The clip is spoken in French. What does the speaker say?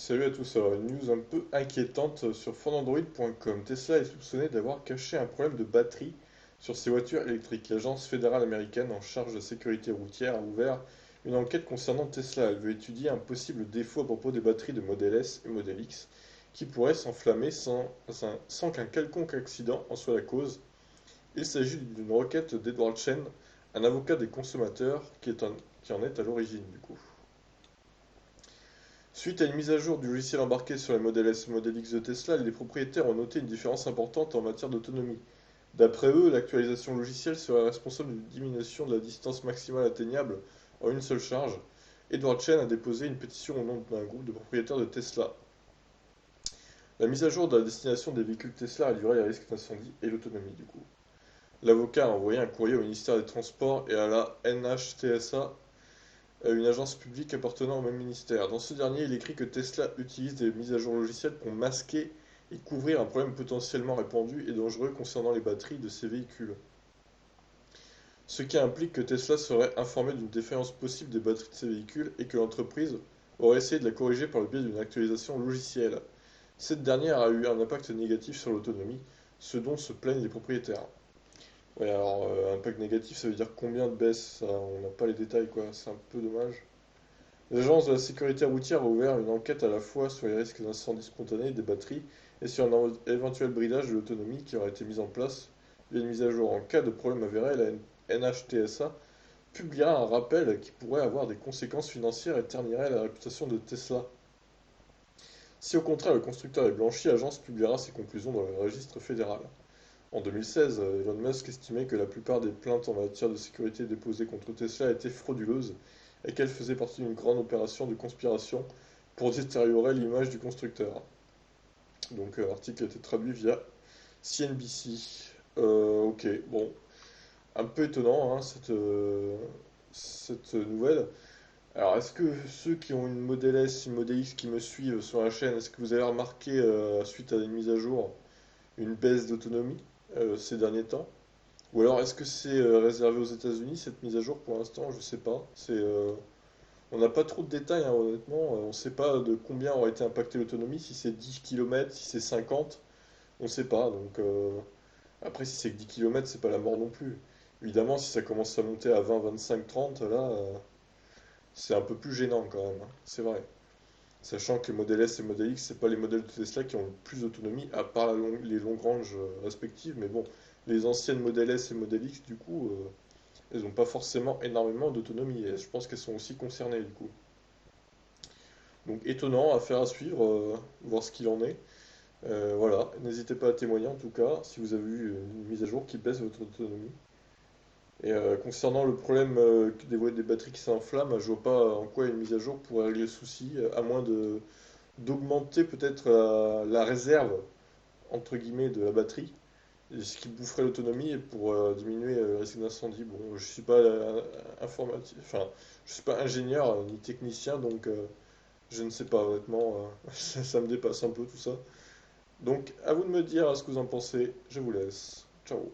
Salut à tous, alors une news un peu inquiétante sur fondandroid.com. Tesla est soupçonné d'avoir caché un problème de batterie sur ses voitures électriques. L'agence fédérale américaine en charge de la sécurité routière a ouvert une enquête concernant Tesla. Elle veut étudier un possible défaut à propos des batteries de Model S et Model X qui pourraient s'enflammer sans qu'un quelconque accident en soit la cause. Il s'agit d'une requête d'Edward Chen, un avocat des consommateurs qui en est à l'origine du coup. Suite à une mise à jour du logiciel embarqué sur les Model S et Model X de Tesla, les propriétaires ont noté une différence importante en matière d'autonomie. D'après eux, l'actualisation logicielle serait responsable d'une diminution de la distance maximale atteignable en une seule charge. Edward Chen a déposé une pétition au nom d'un groupe de propriétaires de Tesla. La mise à jour de la destination des véhicules Tesla réduirait les risques d'incendie et l'autonomie du coup. L'avocat a envoyé un courrier au ministère des Transports et à la NHTSA, une agence publique appartenant au même ministère. Dans ce dernier, il écrit que Tesla utilise des mises à jour logicielles pour masquer et couvrir un problème potentiellement répandu et dangereux concernant les batteries de ces véhicules. Ce qui implique que Tesla serait informé d'une défaillance possible des batteries de ces véhicules et que l'entreprise aurait essayé de la corriger par le biais d'une actualisation logicielle. Cette dernière a eu un impact négatif sur l'autonomie, ce dont se plaignent les propriétaires. Ouais, alors, impact négatif, ça veut dire combien de baisse ça, on n'a pas les détails, quoi, c'est un peu dommage. L'agence de la sécurité routière a ouvert une enquête à la fois sur les risques d'incendie spontané des batteries et sur un éventuel bridage de l'autonomie qui aurait été mis en place via une mise à jour. En cas de problème avéré, la NHTSA publiera un rappel qui pourrait avoir des conséquences financières et ternirait la réputation de Tesla. Si au contraire le constructeur est blanchi, l'agence publiera ses conclusions dans le registre fédéral. En 2016, Elon Musk estimait que la plupart des plaintes en matière de sécurité déposées contre Tesla étaient frauduleuses et qu'elles faisaient partie d'une grande opération de conspiration pour détériorer l'image du constructeur. Donc l'article a été traduit via CNBC. Ok, bon, un peu étonnant hein, cette nouvelle. Alors est-ce que ceux qui ont une Model S, une Model X qui me suivent sur la chaîne, est-ce que vous avez remarqué, suite à une mise à jour, une baisse d'autonomie ces derniers temps? Ou alors est-ce que c'est réservé aux États-Unis cette mise à jour pour l'instant? Je sais pas. On n'a pas trop de détails hein, honnêtement. On ne sait pas de combien aurait été impactée l'autonomie, si c'est 10 km, si c'est 50, on ne sait pas. Donc après si c'est que 10 km, c'est pas la mort non plus. Évidemment, si ça commence à monter à 20, 25, 30, là, c'est un peu plus gênant quand même, hein. C'est vrai. Sachant que Model S et Model X, c'est pas les modèles de Tesla qui ont le plus d'autonomie, à part les longues ranges respectives. Mais bon, les anciennes Model S et Model X, du coup, elles n'ont pas forcément énormément d'autonomie. Et je pense qu'elles sont aussi concernées, du coup. Donc étonnant, affaire à suivre, voir ce qu'il en est. Voilà, n'hésitez pas à témoigner en tout cas si vous avez eu une mise à jour qui baisse votre autonomie. Et concernant le problème des batteries qui s'enflamment, je vois pas en quoi une mise à jour pourrait régler le souci, à moins de d'augmenter peut-être la réserve entre guillemets de la batterie, et ce qui boufferait l'autonomie pour diminuer le risque d'incendie. Bon, je suis pas informatique, enfin, je suis pas ingénieur ni technicien, donc je ne sais pas honnêtement, ça me dépasse un peu tout ça. Donc à vous de me dire ce que vous en pensez, je vous laisse. Ciao.